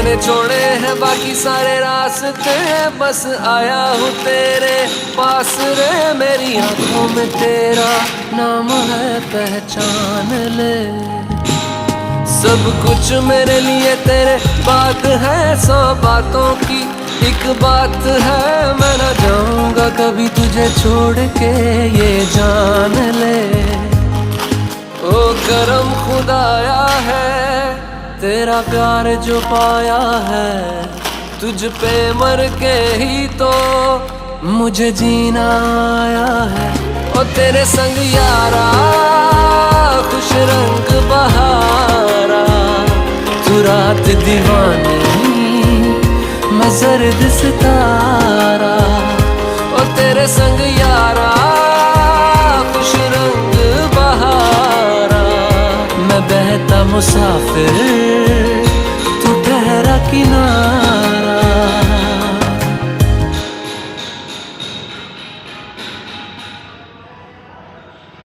मैंने छोड़े हैं बाकी सारे रास्ते, बस आया हूँ तेरे पास रे। मेरी आंखों में तेरा नाम है, पहचान ले। सब कुछ मेरे लिए तेरे बात है, 100 बातों की एक बात है। मैं न जाऊंगा कभी तुझे छोड़ के, ये जान ले। ओ करम खुदाया है तेरा प्यार जो पाया है, तुझ पे मर के ही तो मुझे जीना आया है। ओ तेरे संग यारा खुश रंग बहारा, तू रात दीवानी मैं जर्द सितारा। ओ तेरे संग यारा खुश रंग बहारा, मैं बहता मुसाफिर तू ठहरा किनारा।